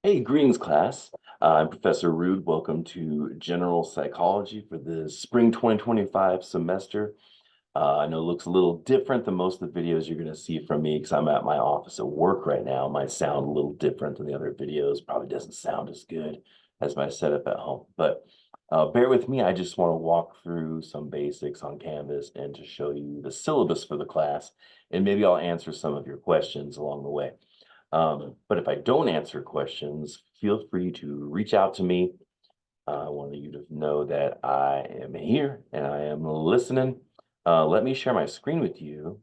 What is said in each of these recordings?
Hey, greetings, class. I'm Professor Rude. Welcome to General Psychology for the Spring 2025 semester. I know it looks a little different than most of the videos you're going to see from me because I'm at my office at work right now. It might sound a little different than the other videos. Probably doesn't sound as good as my setup at home. But bear with me. I just want to walk through some basics on Canvas and to show you the syllabus for the class. And maybe I'll answer some of your questions along the way. But if I don't answer questions, feel free to reach out to me. I want you to know that I am here and I am listening. Let me share my screen with you.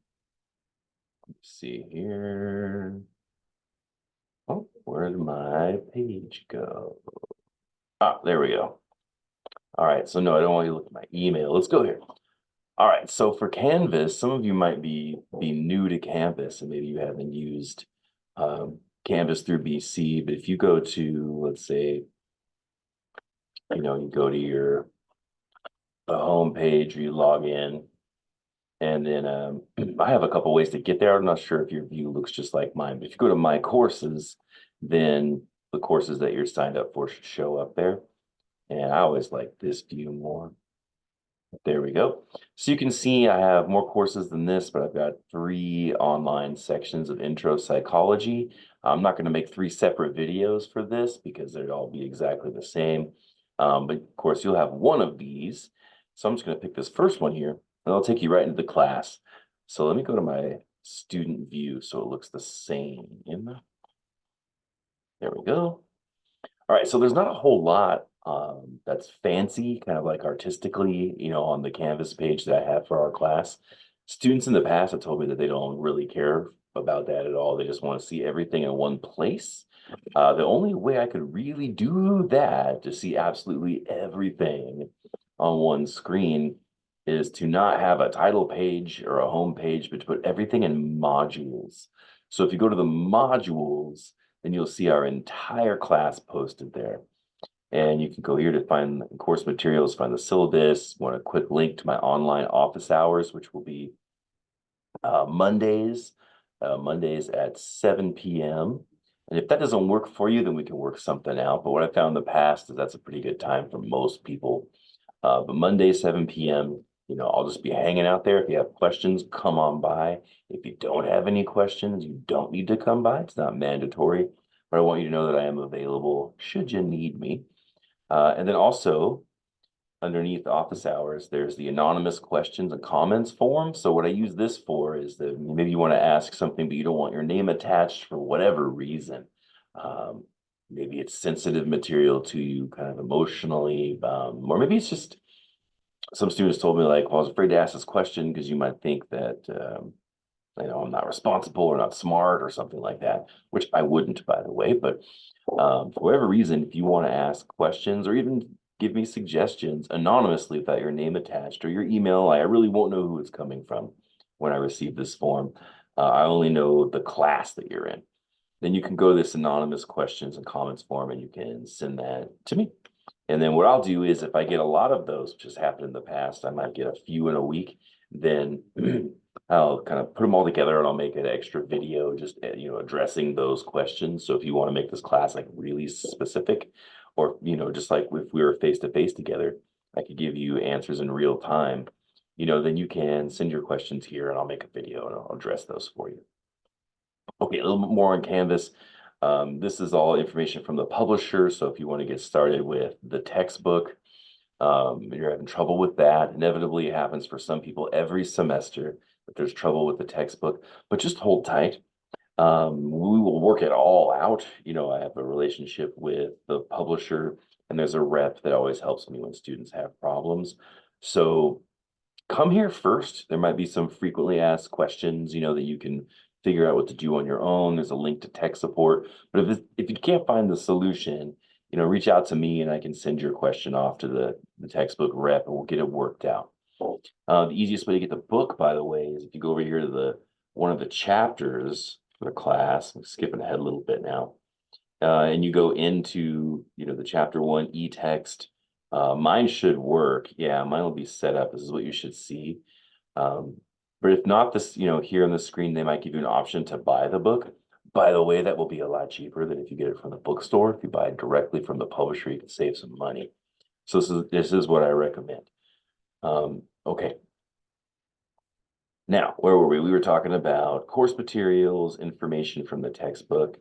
Let's see here. Oh, where did my page go? Ah, there we go. All right, so no, I don't want you to look at my email. Let's go here. All right, so for Canvas, some of you might be new to Canvas and maybe you haven't used Canvas through BC, but if you go to, let's say, you go to your home page or you log in, and then I have a couple ways to get there. I'm not sure if your view looks just like mine, but if you go to my courses, then the courses that you're signed up for should show up there. And I always like this view more. There we go. So you can see I have more courses than this, but I've got 3 online sections of intro psychology. I'm not going to make 3 separate videos for this because they'd all be exactly the same. But of course, you'll have one of these. So I'm just going to pick this first one here, and I'll take you right into the class. So let me go to my student view so it looks the same. There we go. All right, so there's not a whole lot that's fancy, kind of like artistically, on the Canvas page that I have for our class. Students in the past have told me that they don't really care about that at all. They just want to see everything in one place. The only way I could really do that, to see absolutely everything on one screen, is to not have a title page or a home page, but to put everything in modules. So if you go to the modules, then you'll see our entire class posted there. And you can go here to find course materials, find the syllabus, want a quick link to my online office hours, which will be Mondays, Mondays at 7 p.m. And if that doesn't work for you, then we can work something out. But what I found in the past is that's a pretty good time for most people. But Monday, 7 p.m., I'll just be hanging out there. If you have questions, come on by. If you don't have any questions, you don't need to come by. It's not mandatory, but I want you to know that I am available should you need me. And then also, underneath office hours, there's the anonymous questions and comments form. So what I use this for is that maybe you want to ask something, but you don't want your name attached for whatever reason. Um, Maybe it's sensitive material to you kind of emotionally, or maybe it's just some students told me like, well, I was afraid to ask this question because you might think that, I'm not responsible or not smart or something like that, which I wouldn't, by the way. But for whatever reason, if you want to ask questions or even give me suggestions anonymously without your name attached or your email, I really won't know who it's coming from when I receive this form. I only know the class that you're in. Then you can go to this anonymous questions and comments form and you can send that to me. And then what I'll do is if I get a lot of those, which has happened in the past, I might get a few in a week, then I'll kind of put them all together and I'll make an extra video just addressing those questions. So if you want to make this class like really specific, or just like if we were face to face together, I could give you answers in real time, then you can send your questions here and I'll make a video and I'll address those for you. Okay, a little bit more on Canvas. This is all information from the publisher. So if you want to get started with the textbook, you're having trouble with that. Inevitably, it happens for some people every semester that there's trouble with the textbook, but just hold tight. We will work it all out. I have a relationship with the publisher, and there's a rep that always helps me when students have problems. So come here first. There might be some frequently asked questions, that you can figure out what to do on your own. There's a link to tech support. But if you can't find the solution, reach out to me and I can send your question off to the textbook rep and we'll get it worked out. The easiest way to get the book, by the way, is if you go over here to the one of the chapters for the class. I'm skipping ahead a little bit now. And you go into, the chapter 1 e-text. Mine should work. Yeah, mine will be set up. This is what you should see. But if not, this, here on the screen, they might give you an option to buy the book. By the way, that will be a lot cheaper than if you get it from the bookstore. If you buy it directly from the publisher, you can save some money. So this is what I recommend. Okay. Now, where were we? We were talking about course materials, information from the textbook,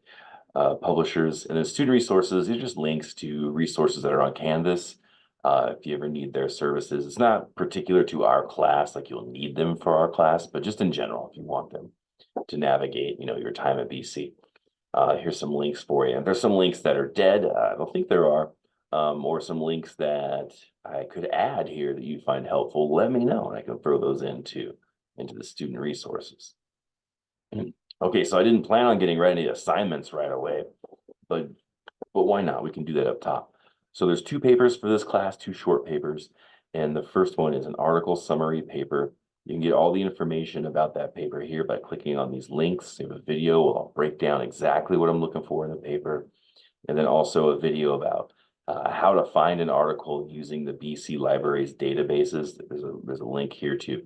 publishers, and then student resources. These are just links to resources that are on Canvas. If you ever need their services, it's not particular to our class, like you'll need them for our class, but just in general, if you want them to navigate, your time at BC. Here's some links for you. And there's some links that are dead. I don't think there are, or some links that I could add here that you find helpful. Let me know, and I can throw those into the student resources. Okay, so I didn't plan on getting right into assignments right away, but why not? We can do that up top. So there's 2 papers for this class, 2 short papers, and the first one is an article summary paper. You can get all the information about that paper here by clicking on these links. You have a video, I'll break down exactly what I'm looking for in the paper, and then also a video about how to find an article using the BC Library's databases. There's a link here too.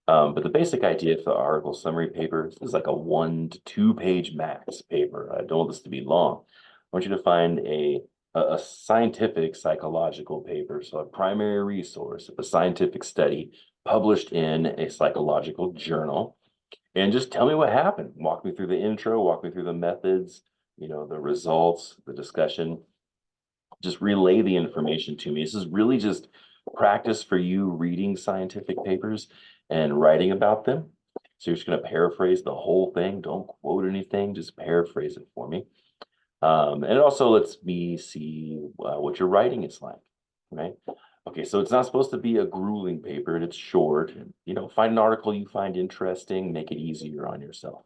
But the basic idea for the article summary paper is like a 1 to 2 page max paper. I don't want this to be long. I want you to find a scientific psychological paper, so a primary resource, a scientific study published in a psychological journal, and just tell me what happened. Walk me through the intro, walk me through the methods, the results, the discussion. Just relay the information to me. This is really just practice for you reading scientific papers and writing about them. So you're just going to paraphrase the whole thing. Don't quote anything, just paraphrase it for me. And it also lets me see what your writing is like, right? Okay, so it's not supposed to be a grueling paper, and it's short. And, find an article you find interesting, make it easier on yourself.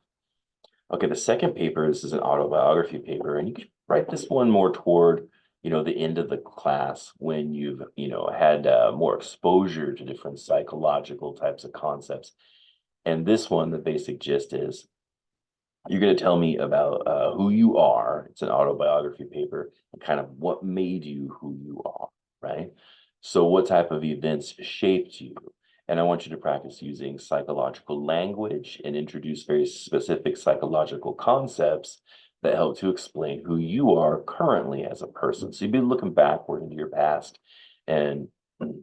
Okay, the second paper, this is an autobiography paper, and you can write this one more toward, the end of the class when you've, had more exposure to different psychological types of concepts. And this one, the basic gist is, you're going to tell me about who you are. It's an autobiography paper, and kind of what made you who you are, right? So what type of events shaped you? And I want you to practice using psychological language and introduce very specific psychological concepts that help to explain who you are currently as a person. So you've been looking backward into your past and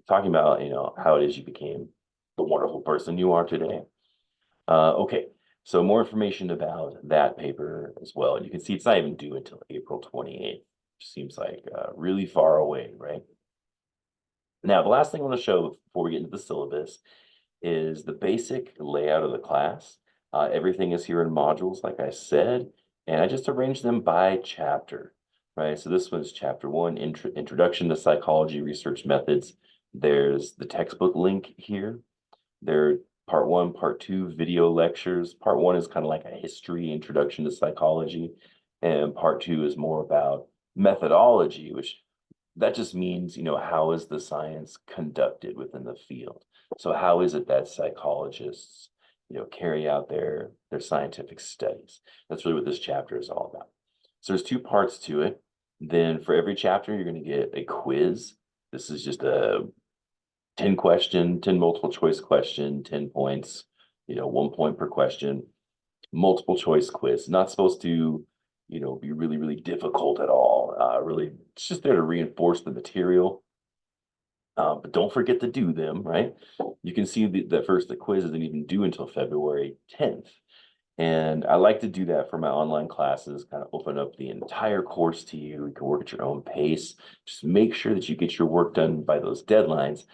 talking about, how it is you became the wonderful person you are today. Okay. So more information about that paper as well. And you can see it's not even due until April 28th. Seems like really far away, right? Now, the last thing I want to show before we get into the syllabus is the basic layout of the class. Everything is here in modules, like I said, and I just arranged them by chapter, right? So this one's chapter 1, Introduction to Psychology Research Methods. There's the textbook link here. There Part 1, Part 2, video lectures. Part 1 is kind of like a history, introduction to psychology. And Part 2 is more about methodology, which that just means, how is the science conducted within the field? So how is it that psychologists, carry out their scientific studies? That's really what this chapter is all about. So there's 2 parts to it. Then for every chapter, you're going to get a quiz. This is just a 10 question, 10 multiple choice question, 10 points, 1 point per question, multiple choice quiz. Not supposed to, be really, really difficult at all. Really, it's just there to reinforce the material. But don't forget to do them, right? You can see the quiz isn't even due until February 10th. And I like to do that for my online classes, kind of open up the entire course to you. You can work at your own pace. Just make sure that you get your work done by those deadlines.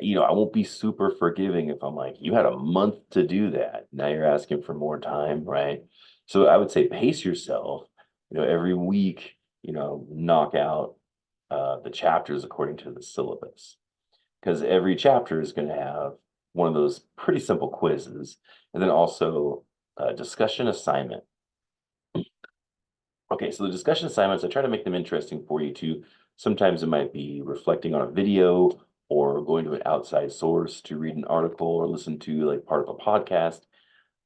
I won't be super forgiving if I'm like, you had a month to do that. Now you're asking for more time, right? So I would say pace yourself, every week, knock out the chapters according to the syllabus. Because every chapter is going to have one of those pretty simple quizzes, and then also a discussion assignment. Okay, so the discussion assignments, I try to make them interesting for you too. Sometimes it might be reflecting on a video or going to an outside source to read an article or listen to like part of a podcast,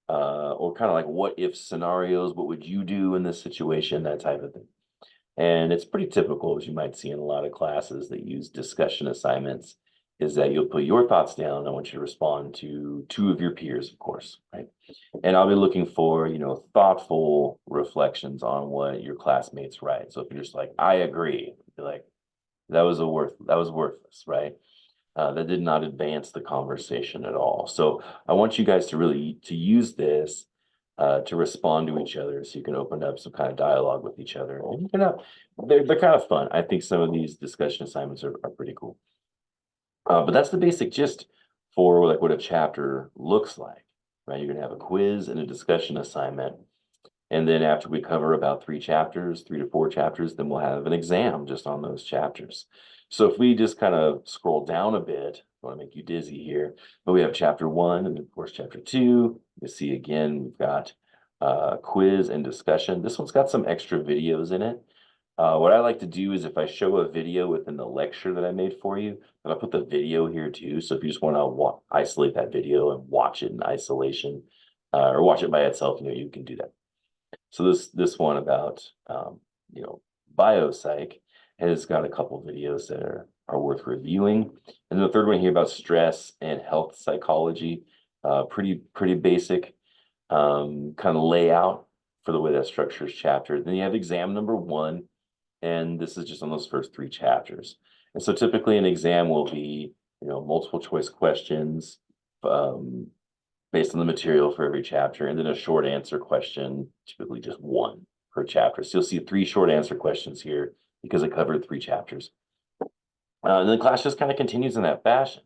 or kind of like what if scenarios, what would you do in this situation, that type of thing. And it's pretty typical, as you might see in a lot of classes that use discussion assignments. is that you'll put your thoughts down. I want you to respond to two of your peers, of course, right? And I'll be looking for, thoughtful reflections on what your classmates write. So if you're just like, I agree, be like, that was worthless, right? That did not advance the conversation at all. So I want you guys to really to use this to respond to each other, so you can open up some kind of dialogue with each other. And you can they're kind of fun. I think some of these discussion assignments are pretty cool. But that's the basic gist for like what a chapter looks like, right? You're gonna have a quiz and a discussion assignment. And then after we cover about 3 to 4 chapters, then we'll have an exam just on those chapters. So if we just kind of scroll down a bit, I want to make you dizzy here, but we have chapter 1 and of course chapter 2. You see again, we've got quiz and discussion. This one's got some extra videos in it. What I like to do is if I show a video within the lecture that I made for you, then I'll put the video here too. So if you just want to isolate that video and watch it in isolation, or watch it by itself, you can do that. So this one about biopsych has got a couple videos that are worth reviewing. And the third one here about stress and health psychology, pretty basic kind of layout for the way that structures chapter. Then you have exam number 1, and this is just on those first 3 chapters. And so typically an exam will be multiple choice questions based on the material for every chapter, and then a short answer question, typically just 1 per chapter. So you'll see 3 short answer questions here because it covered 3 chapters. And the class just kind of continues in that fashion.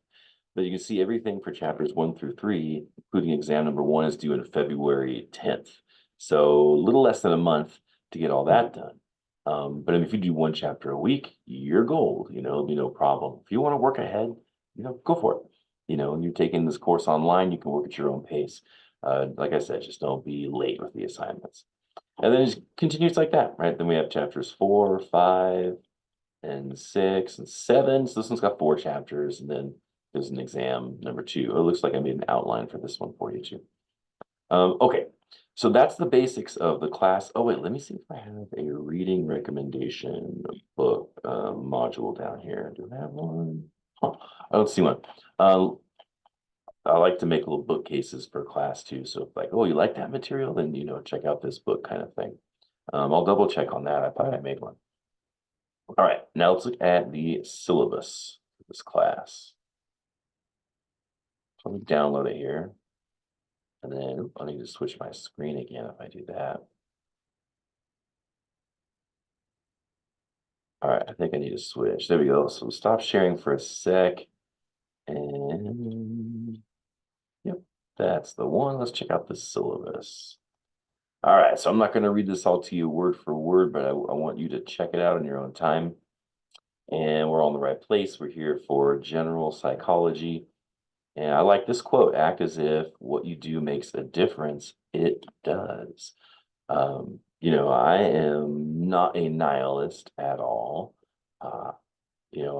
But you can see everything for chapters 1 through 3, including exam number 1, is due in February 10th. So a little less than a month to get all that done. But if you do 1 chapter a week, you're gold, it'll be no problem. If you want to work ahead, go for it. You're taking this course online, you can work at your own pace. Like I said, just don't be late with the assignments. And then it just continues like that, right? Then we have chapters 4, 5, and 6, and 7. So this one's got 4 chapters, and then there's an exam number 2. It looks like I made an outline for this one for you too. Okay, so that's the basics of the class. Oh wait, let me see if I have a reading recommendation book module down here. Do I have one? I don't see one. I like to make little bookcases for class too. So if like, oh, you like that material, then check out this book kind of thing. I'll double check on that. I thought I made one. All right, now let's look at the syllabus for this class. So let me download it here. And then I need to switch my screen again if I do that. All right, I think I need to switch. There we go. So stop sharing for a sec. And yep, that's the one. Let's check out the syllabus. All right, so I'm not going to read this all to you word for word, but I want you to check it out in your own time. And we're all in the right place. We're here for general psychology. And I like this quote: act as if what you do makes a difference. It does. I am not a nihilist at all.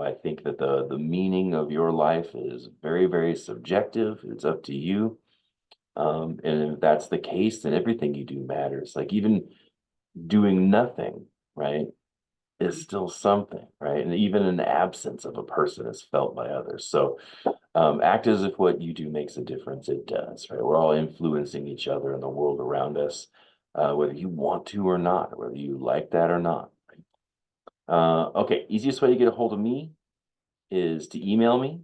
I think that the meaning of your life is very, very subjective. It's up to you. And if that's the case, then everything you do matters. Like even doing nothing, right, is still something, right? And even an absence of a person is felt by others. So act as if what you do makes a difference. It does, right? We're all influencing each other in the world around us, whether you want to or not, whether you like that or not. Okay, easiest way to get a hold of me is to email me.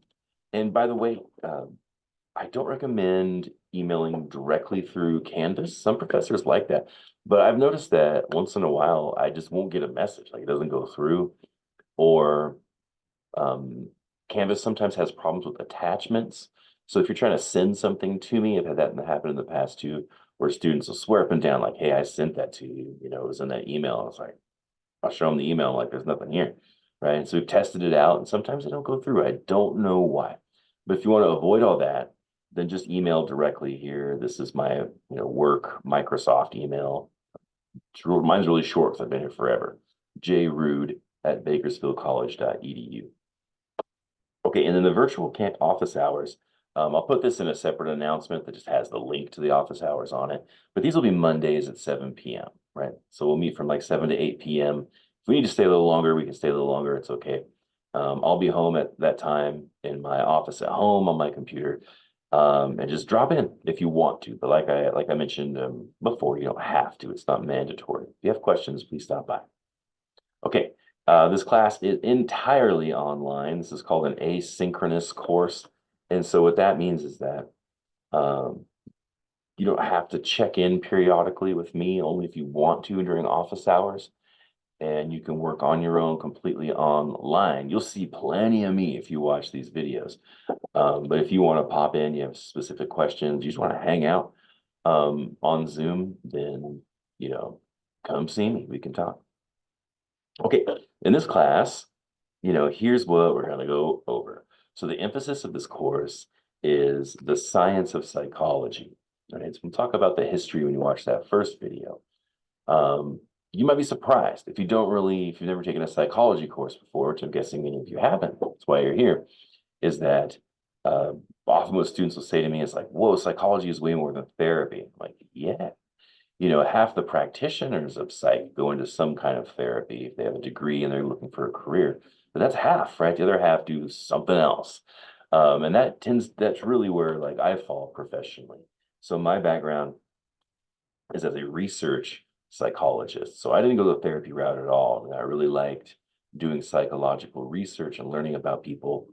And by the way, I don't recommend emailing directly through Canvas. Some professors like that, but I've noticed that once in a while, I just won't get a message, like it doesn't go through, or Canvas sometimes has problems with attachments. So if you're trying to send something to me, I've had that happen in the past too, where students will swear up and down like, hey, I sent that to you, it was in that email. I was like, I'll show them the email, like there's nothing here, right? And so we've tested it out, and sometimes they don't go through. I don't know why. But if you want to avoid all that, then just email directly here. This is my work Microsoft email. Mine's really short because I've been here forever. jrude@bakersfieldcollege.edu. Okay, and then the virtual office hours, I'll put this in a separate announcement that just has the link to the office hours on it. But these will be Mondays at 7 p.m., right? So we'll meet from like 7 to 8 p.m. If we need to stay a little longer, we can stay a little longer. It's okay. I'll be home at that time in my office at home on my computer. And just drop in if you want to. But like I mentioned before, you don't have to. It's not mandatory. If you have questions, please stop by. Okay, this class is entirely online. This is called an asynchronous course. And so what that means is that um, you don't have to check in periodically with me, only if you want to during office hours. And you can work on your own completely online. You'll see plenty of me if you watch these videos. But if you want to pop in, you have specific questions, you just want to hang out on Zoom, then, come see me. We can talk. Okay, in this class, here's what we're going to go over. So the emphasis of this course is the science of psychology. Right? So we'll talk about the history when you watch that first video. You might be surprised if you've never taken a psychology course before, which I'm guessing many of you haven't. That's why you're here, is that often what students will say to me is like, whoa, psychology is way more than therapy. I'm like, yeah. Half the practitioners of psych go into some kind of therapy if they have a degree and they're looking for a career. But that's half, right? The other half do something else. And that's really where like I fall professionally. So my background is as a research psychologist. So I didn't go the therapy route at all. And I really liked doing psychological research and learning about people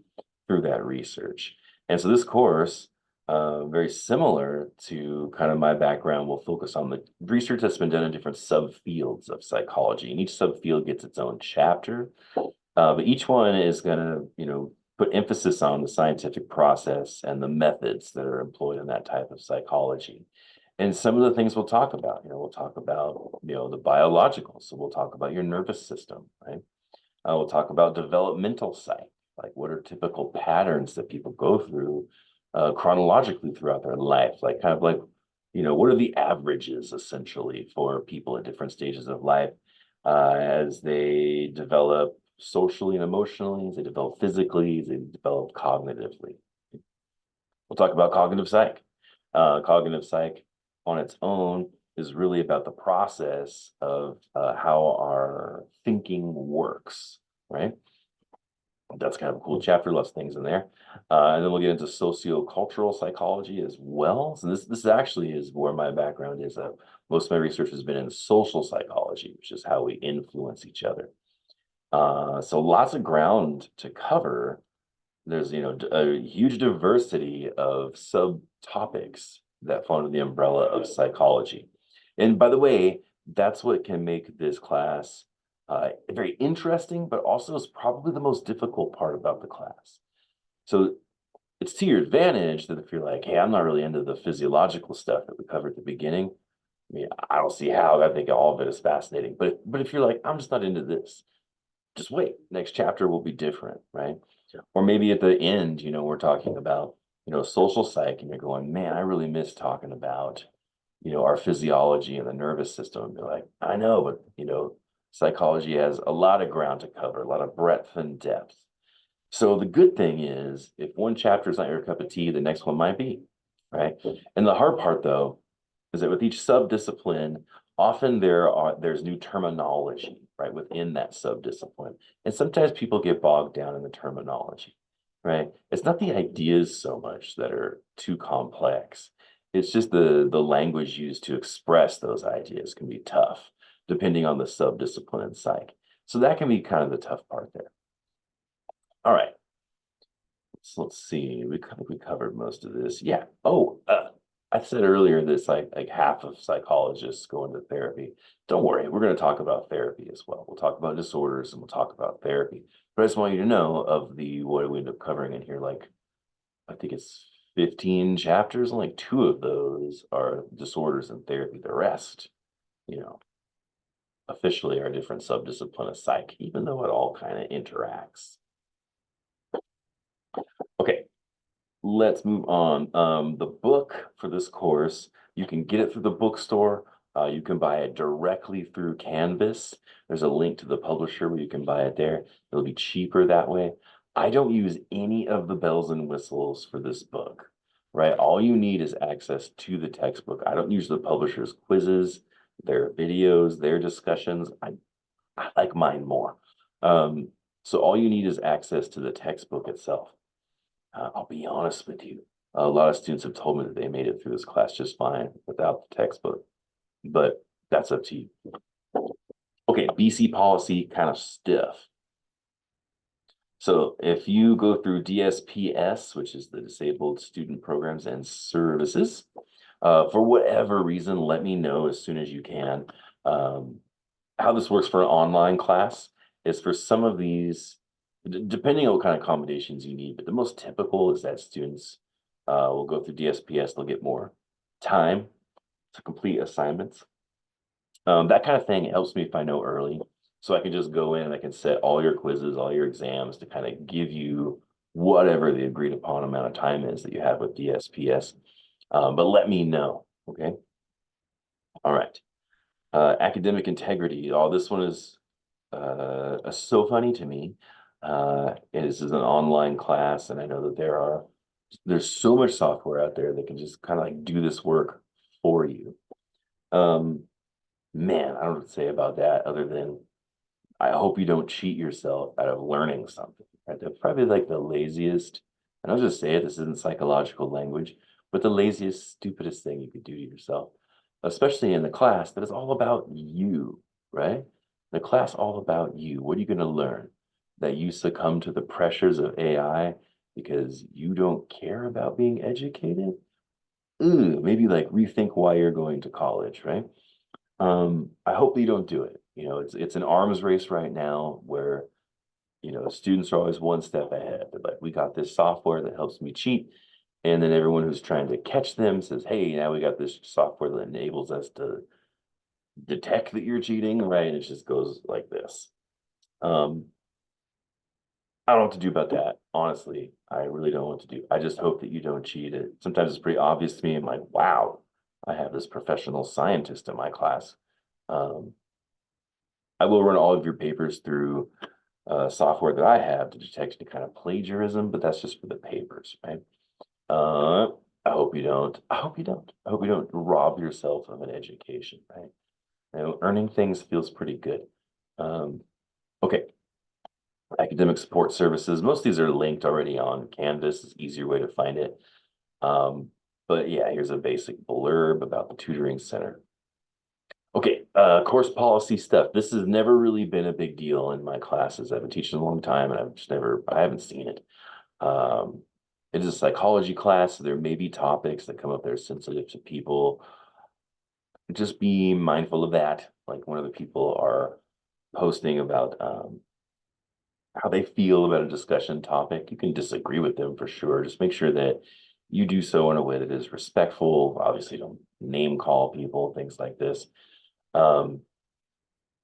through that research. And so this course, very similar to kind of my background, will focus on the research that's been done in different subfields of psychology. And each subfield gets its own chapter. But each one is going to, put emphasis on the scientific process and the methods that are employed in that type of psychology. And some of the things we'll talk about, we'll talk about, the biological. So we'll talk about your nervous system, right? We'll talk about developmental psych, like what are typical patterns that people go through chronologically throughout their life, like kind of like, what are the averages essentially for people at different stages of life as they develop socially and emotionally, as they develop physically, as they develop cognitively. We'll talk about cognitive psych. Cognitive psych on its own is really about the process of how our thinking works, right? That's kind of a cool chapter, lots of things in there. And then we'll get into sociocultural psychology as well. So this actually is where my background is. Most of my research has been in social psychology, which is how we influence each other. So lots of ground to cover. There's, a huge diversity of subtopics that fall under the umbrella of psychology. And by the way, that's what can make this class very interesting, but also is probably the most difficult part about the class. So it's to your advantage that if you're like, hey, I'm not really into the physiological stuff that we covered at the beginning, I mean, I don't see how. I think all of it is fascinating. But if you're like, I'm just not into this, just wait. Next chapter will be different, right? Yeah. Or maybe at the end, we're talking about, social psych, and you're going, man, I really miss talking about, our physiology and the nervous system. And be like, I know, but, psychology has a lot of ground to cover, a lot of breadth and depth. So the good thing is, if one chapter is not your cup of tea, the next one might be, right? And the hard part, though, is that with each subdiscipline, often there's new terminology, right, within that subdiscipline. And sometimes people get bogged down in the terminology, right? It's not the ideas so much that are too complex. It's just the language used to express those ideas can be tough, depending on the subdiscipline in psych. So that can be kind of the tough part there. All right. So let's see. We covered most of this. Yeah. Oh, I said earlier this like half of psychologists go into therapy. Don't worry, we're going to talk about therapy as well. We'll talk about disorders and we'll talk about therapy. But I just want you to know of what we end up covering in here, like I think it's 15 chapters, and like 2 of those are disorders and therapy. The rest, officially are a different subdiscipline of psych, even though it all kind of interacts. Okay, let's move on. The book for this course, you can get it through the bookstore. You can buy it directly through Canvas. There's a link to the publisher where you can buy it there. It'll be cheaper that way. I don't use any of the bells and whistles for this book, right? All you need is access to the textbook. I don't use the publisher's quizzes, their videos, their discussions. I like mine more. So all you need is access to the textbook itself. I'll be honest with you. A lot of students have told me that they made it through this class just fine without the textbook, but that's up to you. Okay, BC policy kind of stiff. So if you go through DSPS, which is the Disabled Student Programs and Services, for whatever reason, let me know as soon as you can. How this works for an online class is for some of these, depending on what kind of accommodations you need, but the most typical is that students will go through DSPS, they'll get more time to complete assignments. That kind of thing helps me if I know early. So I can just go in and I can set all your quizzes, all your exams to kind of give you whatever the agreed upon amount of time is that you have with DSPS. But let me know, okay? All right. Academic integrity. Oh, this one is so funny to me. This is an online class, and I know that there's so much software out there that can just kind of like do this work for you. Man, I don't know what to say about that other than I hope you don't cheat yourself out of learning something. Right? They're probably like the laziest, and I'll just say it, this isn't psychological language, but the laziest, stupidest thing you could do to yourself, especially in the class that is all about you, right? The class all about you. What are you going to learn? That you succumb to the pressures of AI because you don't care about being educated? Ooh, maybe like rethink why you're going to college, right? I hope you don't do it. You know, it's an arms race right now where, you know, students are always one step ahead. They're like, we got this software that helps me cheat. And then everyone who's trying to catch them says, hey, now we got this software that enables us to detect that you're cheating, right? It just goes like this. Um, I don't know what to do about that. Honestly, I really don't know what to do. I just hope that you don't cheat it. Sometimes it's pretty obvious to me. I'm like, wow, I have this professional scientist in my class. Um, I will run all of your papers through software that I have to detect any kind of plagiarism, but that's just for the papers, right? Uh, I hope you don't. I hope you don't. I hope you don't rob yourself of an education, right? You know, earning things feels pretty good. Okay, academic support services. Most of these are linked already on Canvas. It's an easier way to find it. Um, but yeah, here's a basic blurb about the tutoring center. Okay, course policy stuff. This has never really been a big deal in my classes. I've been teaching a long time and I haven't seen it. It is a psychology class, so there may be topics that come up that are sensitive to people. Just be mindful of that. Like one of the people are posting about how they feel about a discussion topic. You can disagree with them for sure. Just make sure that you do so in a way that is respectful. Obviously, don't name call people, things like this. Um,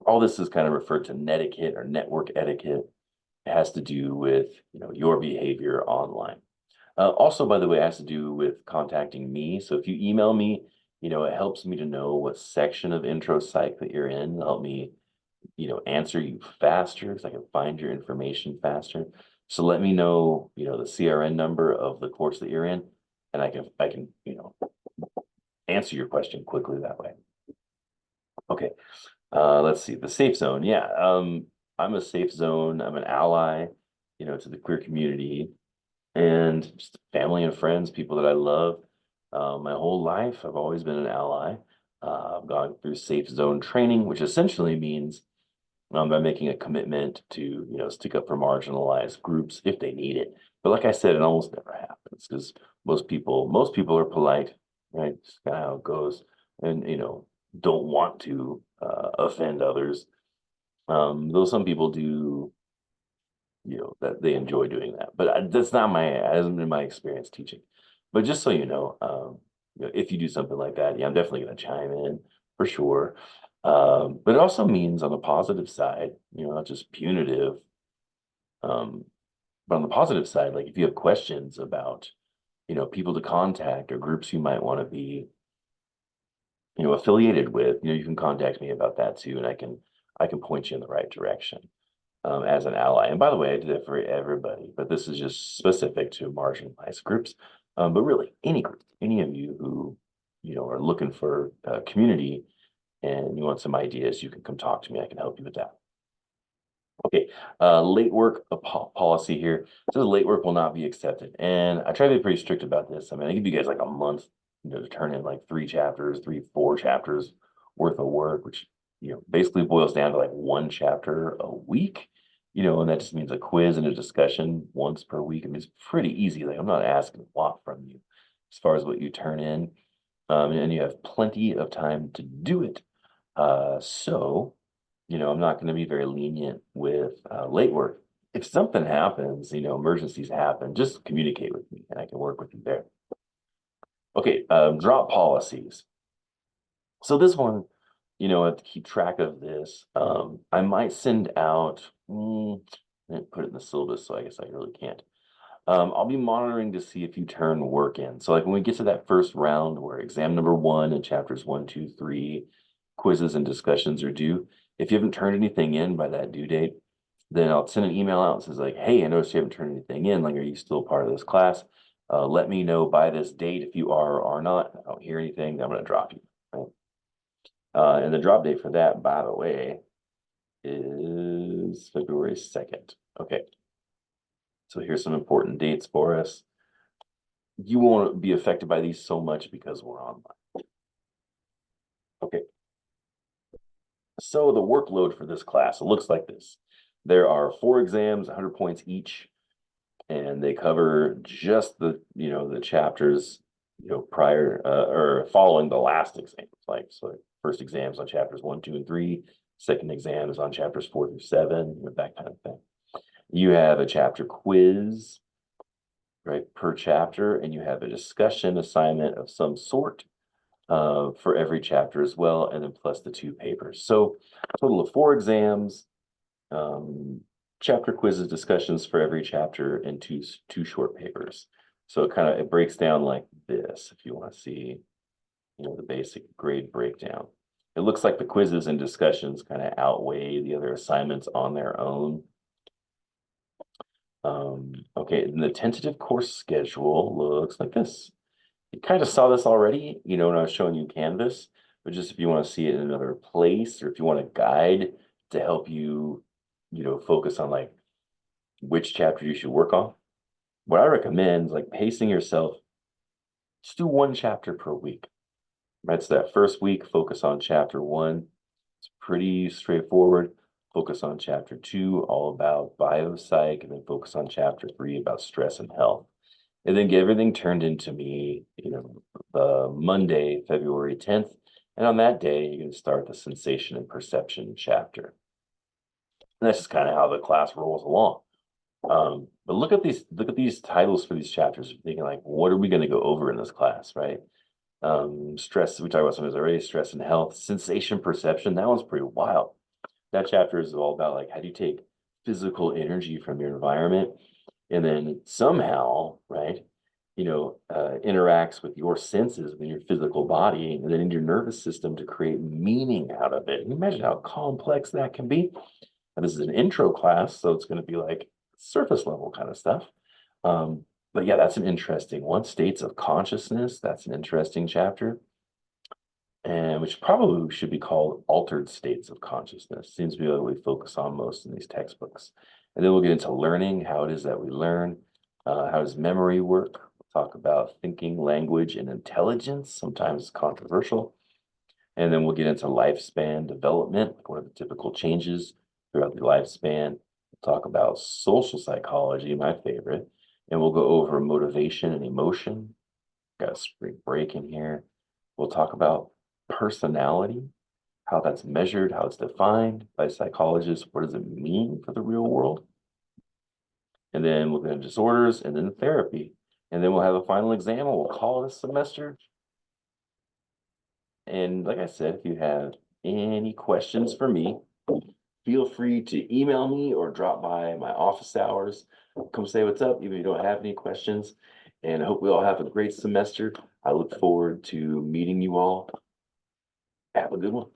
all this is kind of referred to netiquette or network etiquette. It has to do with, you know, your behavior online. Also, by the way, it has to do with contacting me. So if you email me, you know, it helps me to know what section of intro psych that you're in. It'll help me, you know, answer you faster because I can find your information faster. So let me know, you know, the CRN number of the course that you're in, and I can, you know, answer your question quickly that way. Okay. Let's see, the safe zone. Yeah. I'm a safe zone. I'm an ally, you know, to the queer community and just family and friends, people that I love. My whole life, I've always been an ally. I've gone through safe zone training, which essentially means by making a commitment to, you know, stick up for marginalized groups if they need it. But like I said, it almost never happens because most people are polite, right? It's kind of how it goes, and you know, don't want to offend others. Though some people do, you know, that they enjoy doing that. But that's not hasn't been my experience teaching. But just so you know, if you do something like that, yeah, I'm definitely going to chime in for sure. But it also means on the positive side, you know, not just punitive. Um, but on the positive side, like if you have questions about, you know, people to contact or groups you might want to be, you know, affiliated with, you know, you can contact me about that too, and I can point you in the right direction. As an ally. And by the way, I did it for everybody, but this is just specific to marginalized groups. But really, any group, any of you who, you know, are looking for a community and you want some ideas, you can come talk to me. I can help you with that. Okay, late work policy here. Says late work will not be accepted. And I try to be pretty strict about this. I mean, I give you guys like a month, to turn in like 3 chapters, 4 chapters worth of work, which, basically boils down to like 1 chapter a week, and that just means a quiz and a discussion once per week. I mean, it's pretty easy. Like I'm not asking a lot from you as far as what you turn in. And you have plenty of time to do it. So, I'm not going to be very lenient with late work. If something happens, emergencies happen, just communicate with me and I can work with you there. Okay, drop policies. So this one, I have to keep track of this. I might send out, I didn't put it in the syllabus, so I guess I really can't. I'll be monitoring to see if you turn work in. So like when we get to that first round where exam number 1 and chapters 1, 2, 3, quizzes and discussions are due, if you haven't turned anything in by that due date, then I'll send an email out and says like, hey, I noticed you haven't turned anything in. Like, are you still part of this class? Let me know by this date if you are or are not. If I don't hear anything, then I'm going to drop you. Right? And the drop date for that, by the way, is February 2nd. Okay. So here's some important dates for us. You won't be affected by these so much because we're online. Okay. So the workload for this class, it looks like this. There are 4 exams, 100 points each, and they cover just the chapters, prior or following the last exams. Like, so first exams on chapters 1, 2, and 3, second exam is on chapters 4 through 7, that kind of thing. You have a chapter quiz, right, per chapter, and you have a discussion assignment of some sort for every chapter as well, and then plus the 2 papers. So a total of 4 exams, chapter quizzes, discussions for every chapter, and two short papers. So it breaks down like this, if you want to see, the basic grade breakdown. It looks like the quizzes and discussions kind of outweigh the other assignments on their own. Okay, and the tentative course schedule looks like this. You kind of saw this already, when I was showing you Canvas, but just if you want to see it in another place, or if you want a guide to help you, focus on like which chapter you should work on, what I recommend is like pacing yourself. Just do 1 chapter per week. Right, so that first week, focus on chapter 1. It's pretty straightforward. Focus on chapter 2, all about biopsych, and then focus on chapter 3 about stress and health. And then get everything turned into me, Monday, February 10th. And on that day, you're going to start the sensation and perception chapter. And that's just kind of how the class rolls along. But look at these titles for these chapters. You're thinking like, what are we going to go over in this class, right? Stress, we talked about some of this already, stress and health, sensation perception. That one's pretty wild. That chapter is all about like, how do you take physical energy from your environment and then somehow, right, interacts with your senses within your physical body and then in your nervous system to create meaning out of it. Can you imagine how complex that can be? And this is an intro class, so it's going to be like surface level kind of stuff. But yeah, that's an interesting one. States of consciousness, that's an interesting chapter. And which probably should be called altered states of consciousness. Seems to be what we focus on most in these textbooks. And then we'll get into learning, how it is that we learn, how does memory work? We'll talk about thinking, language, and intelligence, sometimes controversial. And then we'll get into lifespan development, like what are the typical changes throughout the lifespan. We'll talk about social psychology, my favorite, and we'll go over motivation and emotion. Got a spring break in here. We'll talk about personality, how that's measured, how it's defined by psychologists. What does it mean for the real world? And then we'll go into disorders and then therapy. And then we'll have a final exam and we'll call it a semester. And like I said, if you have any questions for me, feel free to email me or drop by my office hours. Come say what's up, even if you don't have any questions. And I hope we all have a great semester. I look forward to meeting you all. Have a good one.